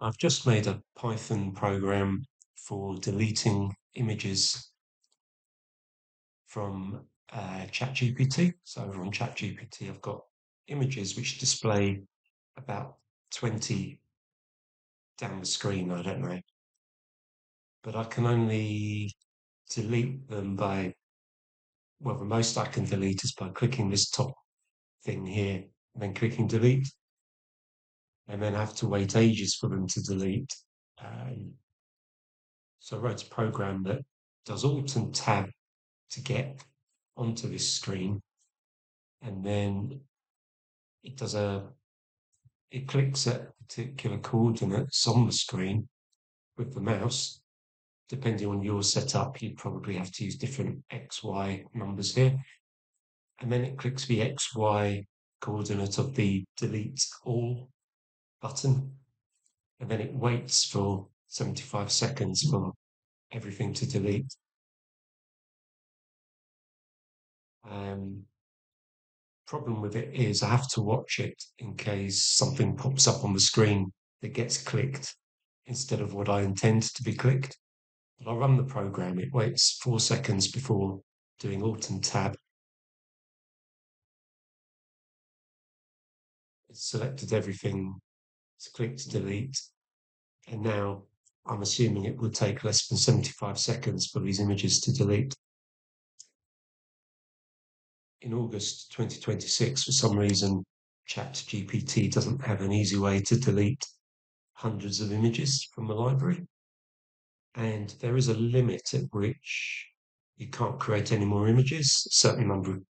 I've just made a Python program for deleting images from ChatGPT. So over on ChatGPT, I've got images which display about 20 down the screen, I don't know. But I can only delete them by, well, the most I can delete is by clicking this top thing here, and then clicking delete, and then I have to wait ages for them to delete. Um, so I wrote a program that does Alt and Tab to get onto this screen, and then it does it clicks at particular coordinates on the screen with the mouse. Depending on your setup, you'd probably have to use different XY numbers here. And then it clicks the XY coordinate of the delete all button. And then it waits for 75 seconds for everything to delete. Problem with it is I have to watch it in case something pops up on the screen that gets clicked instead of what I intend to be clicked. But I run the program, it waits 4 seconds before doing Alt and Tab. It's selected everything, it's clicked delete, and now I'm assuming it will take less than 75 seconds for these images to delete. In August 2026, for some reason, ChatGPT doesn't have an easy way to delete hundreds of images from the library. And there is a limit at which you can't create any more images, a certain number of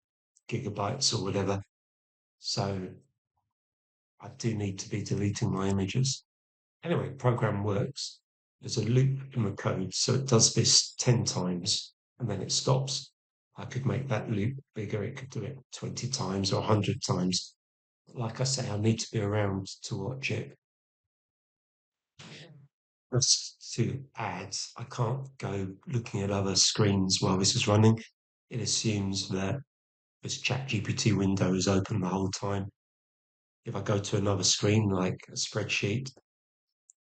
gigabytes or whatever. So I do need to be deleting my images. Anyway, program works. There's a loop in the code, so it does this 10 times and then it stops. I could make that loop bigger. It could do it 20 times or 100 times. Like I say, I need to be around to watch it. Just to add, I can't go looking at other screens while this is running. It assumes that this ChatGPT window is open the whole time. If I go to another screen, like a spreadsheet,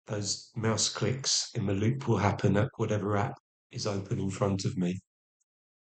those mouse clicks in the loop will happen at whatever app is open in front of me.